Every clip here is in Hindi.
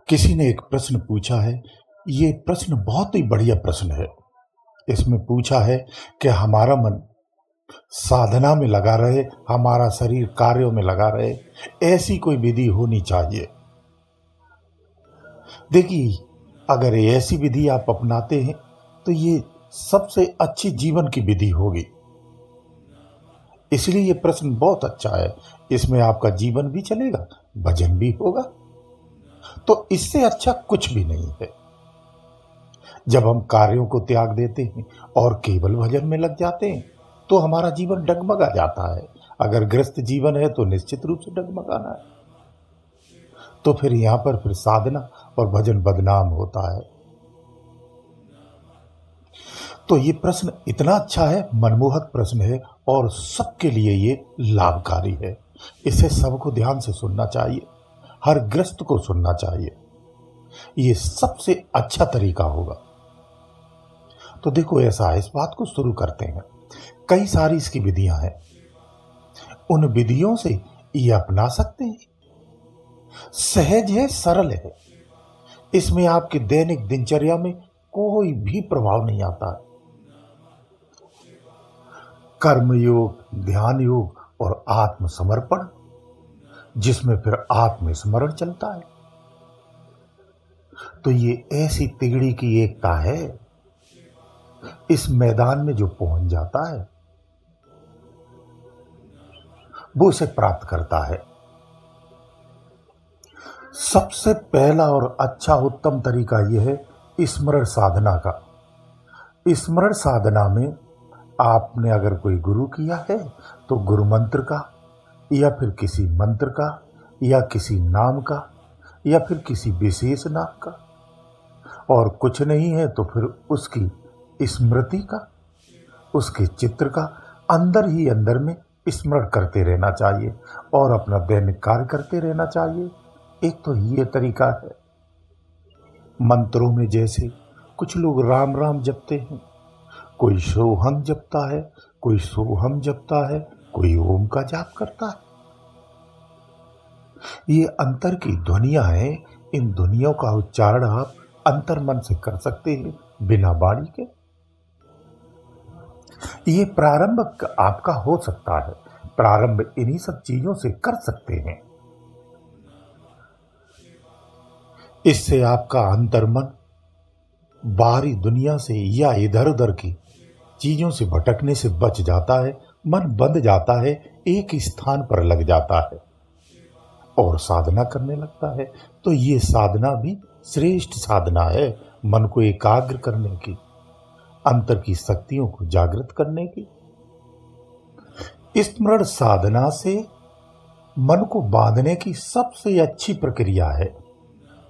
किसी ने एक प्रश्न पूछा है। ये प्रश्न बहुत ही बढ़िया प्रश्न है। इसमें पूछा है कि हमारा मन साधना में लगा रहे, हमारा शरीर कार्यों में लगा रहे, ऐसी कोई विधि होनी चाहिए। देखिए, अगर ऐसी विधि आप अपनाते हैं तो ये सबसे अच्छी जीवन की विधि होगी। इसलिए ये प्रश्न बहुत अच्छा है। इसमें आपका जीवन भी चलेगा, भजन भी होगा, तो इससे अच्छा कुछ भी नहीं है। जब हम कार्यों को त्याग देते हैं और केवल भजन में लग जाते हैं तो हमारा जीवन डगमगा जाता है। अगर ग्रस्त जीवन है तो निश्चित रूप से डगमगाना है। तो फिर यहां पर फिर साधना और भजन बदनाम होता है। तो ये प्रश्न इतना अच्छा है, मनमोहक प्रश्न है और सबके लिए ये लाभकारी है। इसे सबको ध्यान से सुनना चाहिए, हर ग्रस्त को सुनना चाहिए। ये सबसे अच्छा तरीका होगा। तो देखो, ऐसा है, इस बात को शुरू करते हैं। कई सारी इसकी विधियां हैं। उन विधियों से ये अपना सकते हैं। सहज है, सरल है। इसमें आपके दैनिक दिनचर्या में कोई भी प्रभाव नहीं आता है। कर्म योग, ध्यान योग और आत्मसमर्पण, जिसमें फिर आत्मस्मरण चलता है। तो ये ऐसी तिगड़ी की एकता है। इस मैदान में जो पहुंच जाता है वो इसे प्राप्त करता है। सबसे पहला और अच्छा उत्तम तरीका यह है स्मरण साधना का। स्मरण साधना में आपने अगर कोई गुरु किया है तो गुरु मंत्र का, या फिर किसी मंत्र का, या किसी नाम का, या फिर किसी विशेष नाम का, और कुछ नहीं है तो फिर उसकी स्मृति का, उसके चित्र का अंदर ही अंदर में स्मरण करते रहना चाहिए और अपना दैनिक कार्य करते रहना चाहिए। एक तो ये तरीका है। मंत्रों में जैसे कुछ लोग राम राम जपते हैं, कोई सोहम जपता है, कोई सोहम जपता है, कोई ओम का जाप करता है। ये अंतर की ध्वनियां हैं। इन ध्वनियों का उच्चारण आप अंतर मन से कर सकते हैं, बिना वाणी के। ये प्रारंभ आपका हो सकता है। प्रारंभ इन्हीं सब चीजों से कर सकते हैं। इससे आपका अंतर्मन बाहरी दुनिया से या इधर उधर की चीजों से भटकने से बच जाता है। मन बंध जाता है, एक स्थान पर लग जाता है और साधना करने लगता है। तो ये साधना भी श्रेष्ठ साधना है, मन को एकाग्र करने की, अंतर की शक्तियों को जागृत करने की। स्मरण साधना से मन को बांधने की सबसे अच्छी प्रक्रिया है,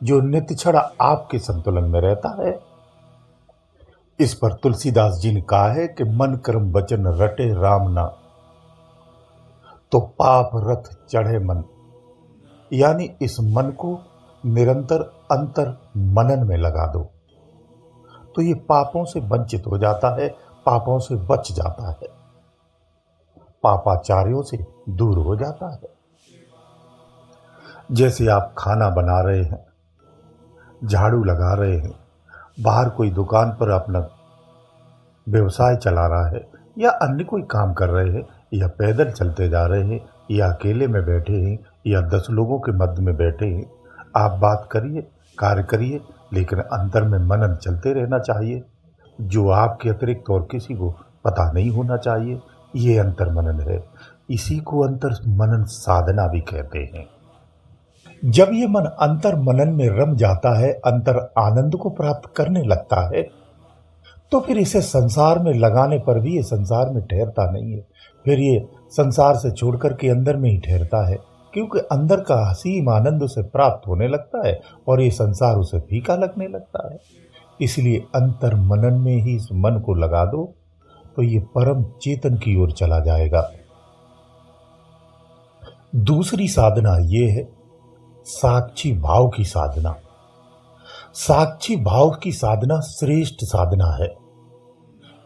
जो नित्य क्षण आपके संतुलन में रहता है। इस पर तुलसीदास जी ने कहा है कि मन कर्म वचन रटे राम ना, तो पाप रथ चढ़े मन। यानी इस मन को निरंतर अंतर मनन में लगा दो तो ये पापों से वंचित हो जाता है, पापों से बच जाता है, पापाचार्यों से दूर हो जाता है। जैसे आप खाना बना रहे हैं, झाड़ू लगा रहे हैं, बाहर कोई दुकान पर अपना व्यवसाय चला रहा है, या अन्य कोई काम कर रहे हैं, या पैदल चलते जा रहे हैं, या अकेले में बैठे हैं, या 10 लोगों के मध्य में बैठे हैं, आप बात करिए, कार्य करिए, लेकिन अंतर में मनन चलते रहना चाहिए, जो आपके अतिरिक्त और किसी को पता नहीं होना चाहिए। ये अंतर मनन है। इसी को अंतर मनन साधना भी कहते हैं। जब ये मन अंतर मनन में रम जाता है, अंतर आनंद को प्राप्त करने लगता है, तो फिर इसे संसार में लगाने पर भी ये संसार में ठहरता नहीं है। फिर ये संसार से छोड़ करके अंदर में ही ठहरता है, क्योंकि अंदर का असीम आनंद उसे प्राप्त होने लगता है और ये संसार उसे फीका लगने लगता है। इसलिए अंतर मनन में ही इस मन को लगा दो तो ये परम चेतन की ओर चला जाएगा। दूसरी साधना ये है साक्षी भाव की साधना। साक्षी भाव की साधना श्रेष्ठ साधना है।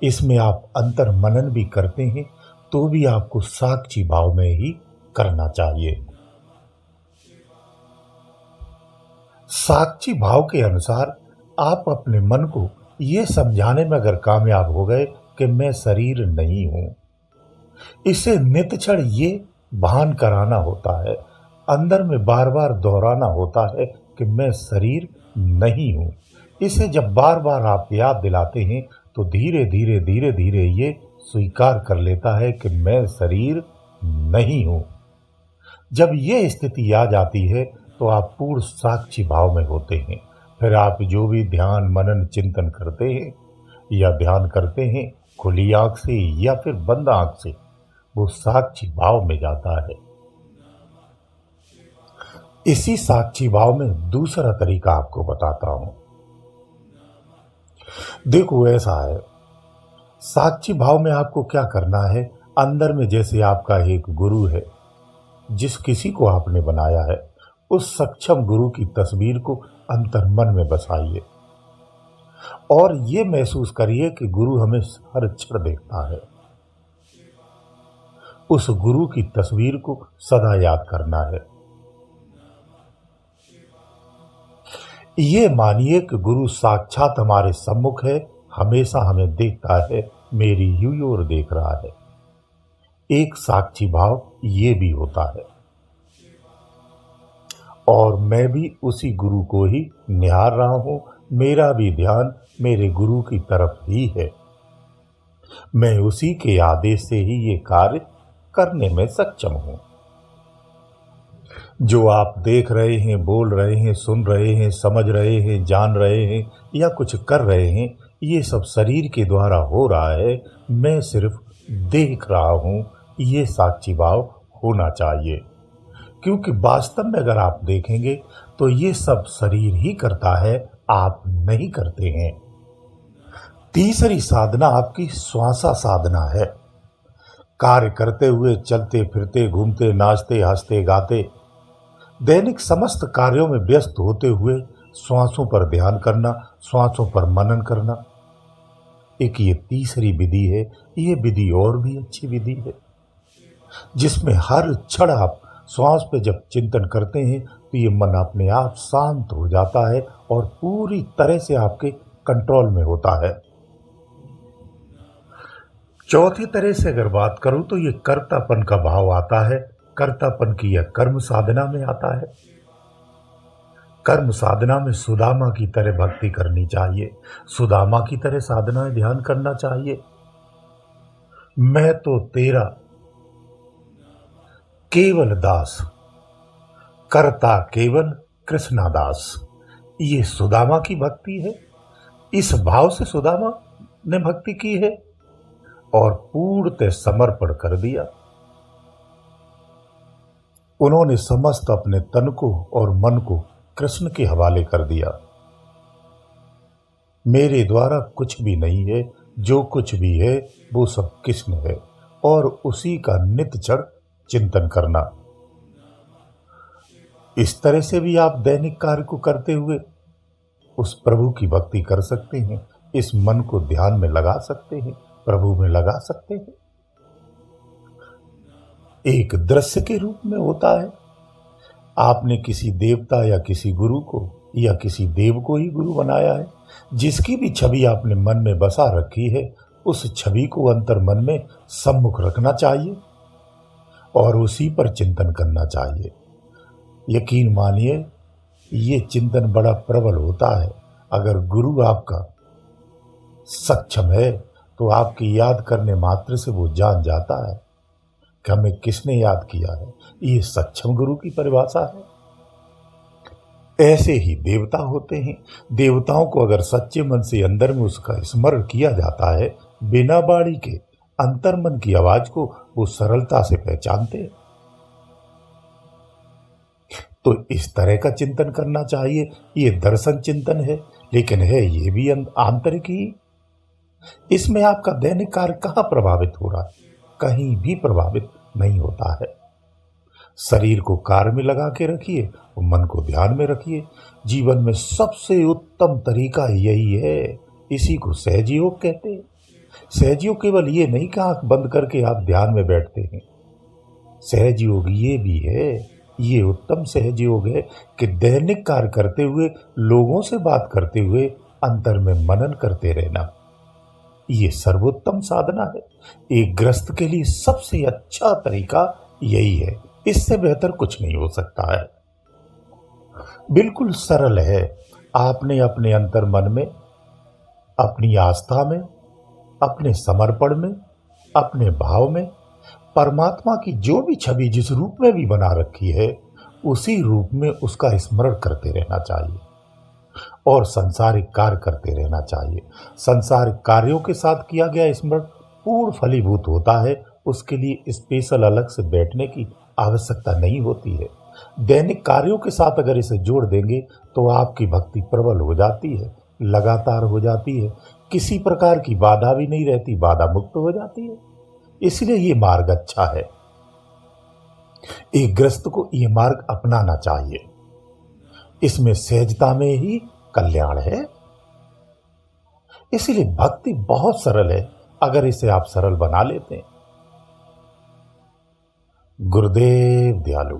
इसमें आप अंतर मनन भी करते हैं तो भी आपको साक्षी भाव में ही करना चाहिए। साक्षी भाव के अनुसार आप अपने मन को ये समझाने में अगर कामयाब हो गए कि मैं शरीर नहीं हूं, इसे नित्य क्षण ये भान कराना होता है, अंदर में बार बार दोहराना होता है कि मैं शरीर नहीं हूं। इसे जब बार बार आप याद दिलाते हैं तो धीरे धीरे धीरे धीरे ये स्वीकार कर लेता है कि मैं शरीर नहीं हूं। जब ये स्थिति आ जाती है तो आप पूर्ण साक्षी भाव में होते हैं। फिर आप जो भी ध्यान मनन चिंतन करते हैं या ध्यान करते हैं, खुली आंख से या फिर बंद आंख से, वो साक्षी भाव में जाता है। इसी साक्षी भाव में दूसरा तरीका आपको बताता हूं। देखो, ऐसा है, साक्षी भाव में आपको क्या करना है, अंदर में जैसे आपका एक गुरु है, जिस किसी को आपने बनाया है, उस सक्षम गुरु की तस्वीर को अंतर्मन में बसाइए और ये महसूस करिए कि गुरु हमें हर क्षण देखता है। उस गुरु की तस्वीर को सदा याद करना है। ये मानिए कि गुरु साक्षात हमारे सम्मुख है, हमेशा हमें देखता है, मेरी ही ओर देख रहा है। एक साक्षी भाव ये भी होता है और मैं भी उसी गुरु को ही निहार रहा हूं। मेरा भी ध्यान मेरे गुरु की तरफ ही है। मैं उसी के आदेश से ही ये कार्य करने में सक्षम हूं। जो आप देख रहे हैं, बोल रहे हैं, सुन रहे हैं, समझ रहे हैं, जान रहे हैं या कुछ कर रहे हैं, ये सब शरीर के द्वारा हो रहा है। मैं सिर्फ देख रहा हूं। ये साक्षी भाव होना चाहिए, क्योंकि वास्तव में अगर आप देखेंगे तो ये सब शरीर ही करता है, आप नहीं करते हैं। तीसरी साधना आपकी श्वासा साधना है। कार्य करते हुए, चलते फिरते, घूमते, नाचते, हंसते, गाते, दैनिक समस्त कार्यों में व्यस्त होते हुए श्वासों पर ध्यान करना, श्वासों पर मनन करना, एक ये तीसरी विधि है। ये विधि और भी अच्छी विधि है, जिसमें हर क्षण आप श्वास पे जब चिंतन करते हैं तो ये मन अपने आप शांत हो जाता है और पूरी तरह से आपके कंट्रोल में होता है। चौथी तरह से अगर बात करूं तो ये कर्तापन का भाव आता है। कर्तापन की यह कर्म साधना में आता है। कर्म साधना में सुदामा की तरह भक्ति करनी चाहिए, सुदामा की तरह साधना ध्यान करना चाहिए। मैं तो तेरा केवल दास, करता केवल कृष्णादास, ये सुदामा की भक्ति है। इस भाव से सुदामा ने भक्ति की है और पूर्णतः समर्पण कर दिया। उन्होंने समस्त अपने तन को और मन को कृष्ण के हवाले कर दिया। मेरे द्वारा कुछ भी नहीं है, जो कुछ भी है वो सब कृष्ण है और उसी का नित्य क्षण चिंतन करना। इस तरह से भी आप दैनिक कार्य को करते हुए उस प्रभु की भक्ति कर सकते हैं। इस मन को ध्यान में लगा सकते हैं, प्रभु में लगा सकते हैं। एक दृश्य के रूप में होता है। आपने किसी देवता या किसी गुरु को या किसी देव को ही गुरु बनाया है, जिसकी भी छवि आपने मन में बसा रखी है, उस छवि को अंतर मन में सम्मुख रखना चाहिए और उसी पर चिंतन करना चाहिए। यकीन मानिए, ये चिंतन बड़ा प्रबल होता है। अगर गुरु आपका सक्षम है तो आपकी याद करने मात्र से वो जान जाता है कि हमें किसने याद किया है। ये सक्षम गुरु की परिभाषा है। ऐसे ही देवता होते हैं। देवताओं को अगर सच्चे मन से अंदर में उसका स्मरण किया जाता है, बिना बाणी के अंतर्मन की आवाज को वो सरलता से पहचानते हैं। तो इस तरह का चिंतन करना चाहिए। ये दर्शन चिंतन है, लेकिन है ये भी आंतरिक ही। इसमें आपका दैनिक कार्य कहाँ प्रभावित हो रहा है? कहीं भी प्रभावित नहीं होता है। शरीर को कार्य में लगा के रखिए और मन को ध्यान में रखिए। जीवन में सबसे उत्तम तरीका यही है। इसी को सहज योग कहते हैं। सहज योग केवल ये नहीं कि आंख बंद करके आप ध्यान में बैठते हैं। सहज योग ये भी है ये उत्तम सहज योग है कि दैनिक कार्य करते हुए, लोगों से बात करते हुए अंतर में मनन करते रहना, ये सर्वोत्तम साधना है। एक गृहस्थ के लिए सबसे अच्छा तरीका यही है, इससे बेहतर कुछ नहीं हो सकता है। बिल्कुल सरल है। आपने अपने अंतर मन में, अपनी आस्था में, अपने समर्पण में, अपने भाव में परमात्मा की जो भी छवि जिस रूप में भी बना रखी है, उसी रूप में उसका स्मरण करते रहना चाहिए और सांसारिक कार्य करते रहना चाहिए। सांसारिक कार्यों के साथ किया गया स्मरण पूर्ण फलीभूत होता है। उसके लिए स्पेशल अलग से बैठने की आवश्यकता नहीं होती है। दैनिक कार्यों के साथ अगर इसे जोड़ देंगे तो आपकी भक्ति प्रबल हो जाती है, लगातार हो जाती है, किसी प्रकार की बाधा भी नहीं रहती, बाधा मुक्त हो जाती है। इसलिए ये मार्ग अच्छा है। एक गृहस्थ को ये मार्ग अपनाना चाहिए। इसमें सहजता में ही कल्याण है। इसलिए भक्ति बहुत सरल है अगर इसे आप सरल बना लेते हैं। गुरुदेव दयालु।